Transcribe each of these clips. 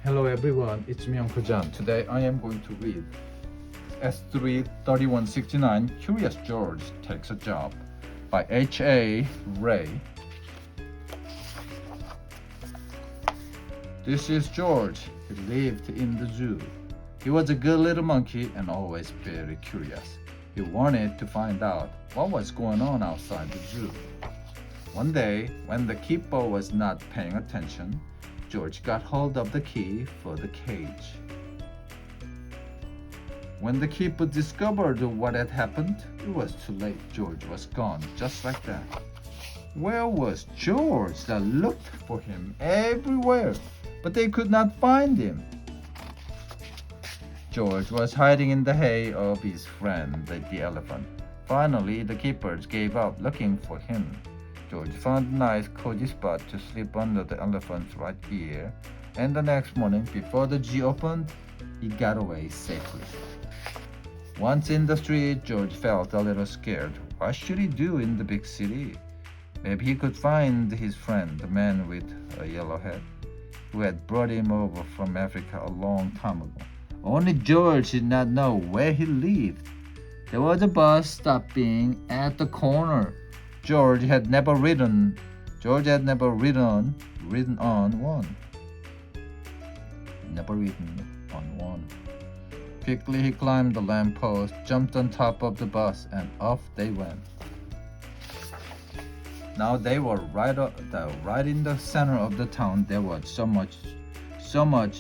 Hello everyone, it's me Uncle John. Today I am going to read S3-3169 Curious George Takes a Job by H.A. Ray. This is George. He lived in the zoo. He was a good little monkey and always very curious. He wanted to find out what was going on outside the zoo. One day, when the keeper was not paying attention, George got hold of the key for the cage. When the keeper discovered what had happened, it was too late. George was gone, just like that. Where was George? They looked for him everywhere, but they could not find him. George was hiding in the hay of his friend, the elephant. Finally, the keepers gave up looking for him. George found a nice cozy spot to sleep under the elephant's right ear, and the next morning, before the zoo opened, he got away safely. Once in the street, George felt a little scared. What should he do in the big city? Maybe he could find his friend, the man with a yellow head, who had brought him over from Africa a long time ago. Only George did not know where he lived. There was a bus stopping at the corner. George had never ridden on one. Quickly he climbed the lamppost, jumped on top of the bus, and off they went. Now they were right in the center of the town. There was so much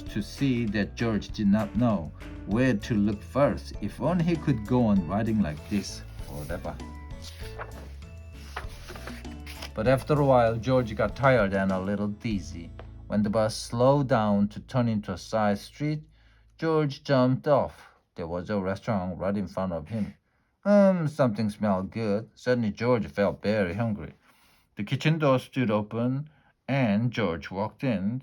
to see that George did not know where to look first. If only he could go on riding like this forever. But after a while, George got tired and a little dizzy. When the bus slowed down to turn into a side street, George jumped off. There was a restaurant right in front of him. Something smelled good. Suddenly, George felt very hungry. The kitchen door stood open, and George walked in.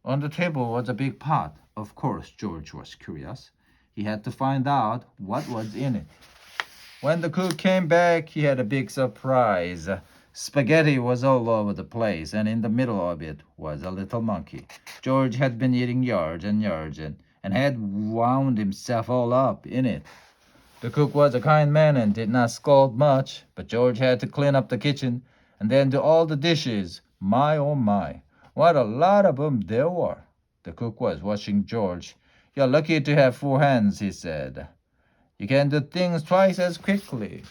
On the table was a big pot. Of course, George was curious. He had to find out what was in it. When the cook came back, he had a big surprise. Spaghetti was all over the place, and in the middle of it was a little monkey. George had been eating yards and had wound himself all up in it. The cook was a kind man and did not scold much, but George had to clean up the kitchen and then do all the dishes. My, oh my, what a lot of them there were. The cook was watching George. "You're lucky to have 4 hands," he said. "You can do things twice as quickly.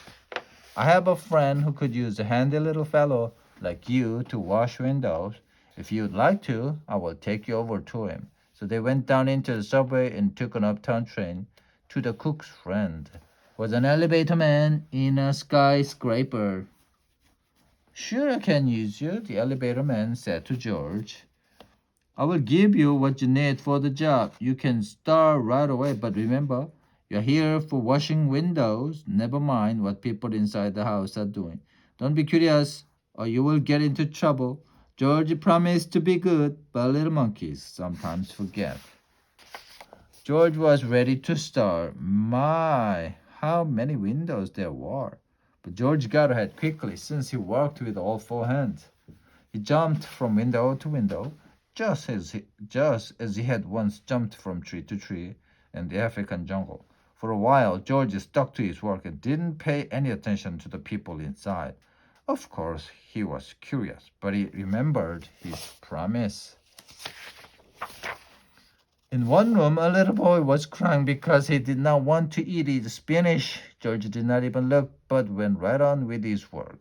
I have a friend who could use a handy little fellow like you to wash windows. If you'd like to, I will take you over to him." So they went down into the subway and took an uptown train to the cook's friend. Was an elevator man in a skyscraper. "Sure, I can use you," the elevator man said to George. "I will give you what you need for the job. You can start right away, but remember, you're here for washing windows. Never mind what people inside the house are doing. Don't be curious, or you will get into trouble." George promised to be good, but little monkeys sometimes forget. George was ready to start. My, how many windows there were! But George got ahead quickly since he worked with all 4 hands. He jumped from window to window, just as he had once jumped from tree to tree in the African jungle. For a while, George stuck to his work and didn't pay any attention to the people inside. Of course, he was curious, but he remembered his promise. In one room, a little boy was crying because he did not want to eat his spinach. George did not even look, but went right on with his work.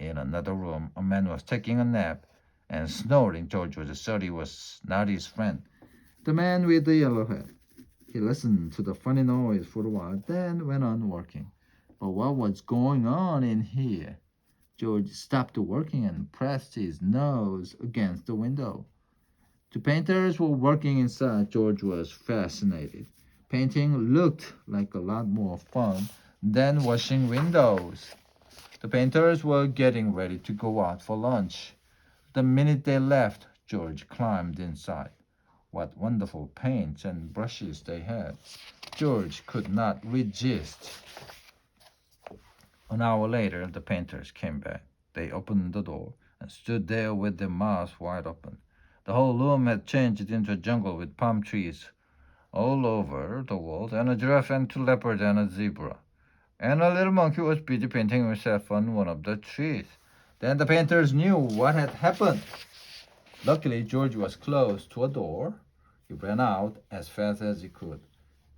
In another room, a man was taking a nap and snoring. George was sorry he was not his friend, the man with the yellow head. He listened to the funny noise for a while, then went on working. But what was going on in here? George stopped working and pressed his nose against the window. The painters were working inside. George was fascinated. Painting looked like a lot more fun than washing windows. The painters were getting ready to go out for lunch. The minute they left, George climbed inside. What wonderful paints and brushes they had. George could not resist. An hour later, the painters came back. They opened the door and stood there with their mouths wide open. The whole room had changed into a jungle with palm trees all over the world, and a giraffe and two leopards and a zebra. And a little monkey was busy painting himself on one of the trees. Then the painters knew what had happened. Luckily, George was close to a door. He ran out as fast as he could.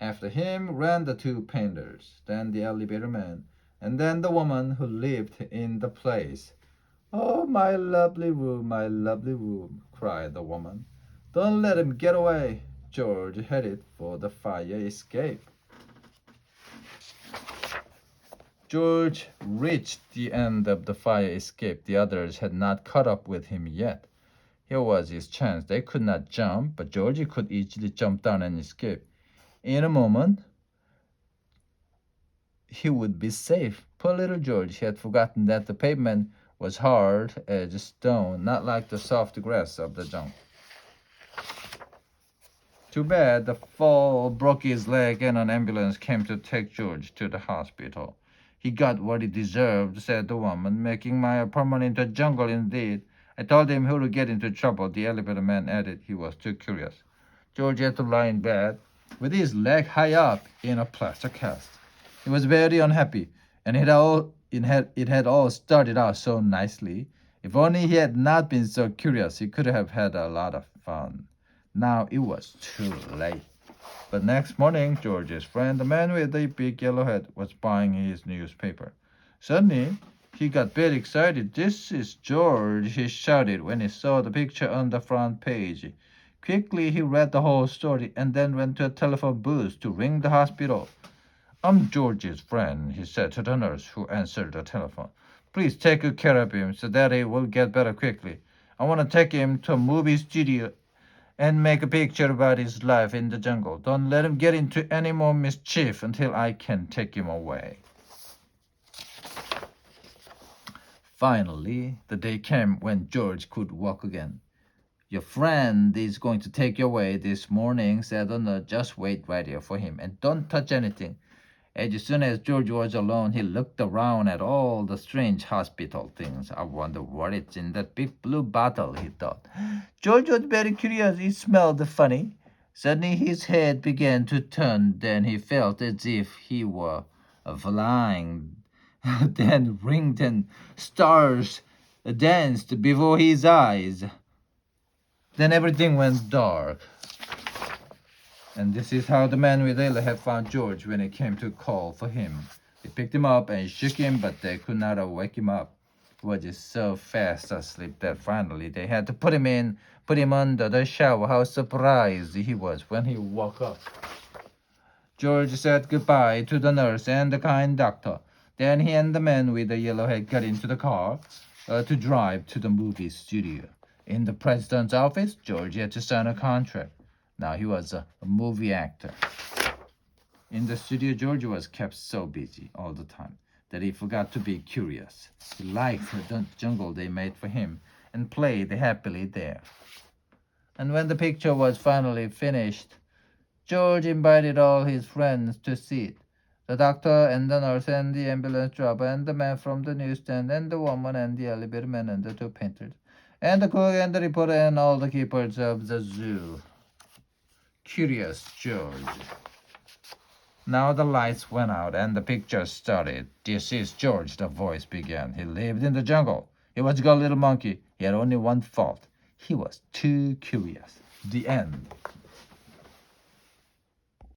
After him ran the two painters, then the elevator man, and then the woman who lived in the place. "Oh, my lovely room," cried the woman. "Don't let him get away." George headed for the fire escape. George reached the end of the fire escape. The others had not caught up with him yet. Here was his chance. They could not jump, but George could easily jump down and escape. In a moment, he would be safe. Poor little George, he had forgotten that the pavement was hard as stone, not like the soft grass of the jungle. Too bad the fall broke his leg and an ambulance came to take George to the hospital. "He got what he deserved," said the woman, "making my apartment into a jungle indeed. I told him he would get into trouble," the elevator man added. He was too curious. George had to lie in bed with his leg high up in a plaster cast. He was very unhappy, and it had all started out so nicely. If only he had not been so curious, he could have had a lot of fun. Now it was too late. But next morning, George's friend, the man with the big yellow hat, was buying his newspaper. Suddenly, he got very excited. "This is George," he shouted when he saw the picture on the front page. Quickly, he read the whole story and then went to a telephone booth to ring the hospital. "I'm George's friend," he said to the nurse who answered the telephone. "Please take good care of him so that he will get better quickly. I want to take him to a movie studio and make a picture about his life in the jungle. Don't let him get into any more mischief until I can take him away." Finally, the day came when George could walk again. "Your friend is going to take you away this morning," said the nurse. "Just wait right here for him and don't touch anything." As soon as George was alone, he looked around at all the strange hospital things. "I wonder what is in that big blue bottle," he thought. George was very curious. It smelled funny. Suddenly his head began to turn. Then he felt as if he were flying. Then rings and stars danced before his eyes. Then everything went dark. And this is how the man with the yellow hat found George when he came to call for him. They picked him up and shook him, but they could not wake him up. He was just so fast asleep that finally they had to put him under the shower. How surprised he was when he woke up. George said goodbye to the nurse and the kind doctor. Then he and the man with the yellow hat got into the car to drive to the movie studio. In the president's office, George had to sign a contract. Now he was a movie actor. In the studio, George was kept so busy all the time that he forgot to be curious. He liked the jungle they made for him and played happily there. And when the picture was finally finished, George invited all his friends to see it. The doctor and the nurse and the ambulance driver and the man from the newsstand and the woman and the elevator man and the two painters and the cook and the reporter and all the keepers of the zoo. Curious George. Now the lights went out and the picture started. "This is George," the voice began. "He lived in the jungle. He was a good little monkey. He had only one fault. He was too curious." The end.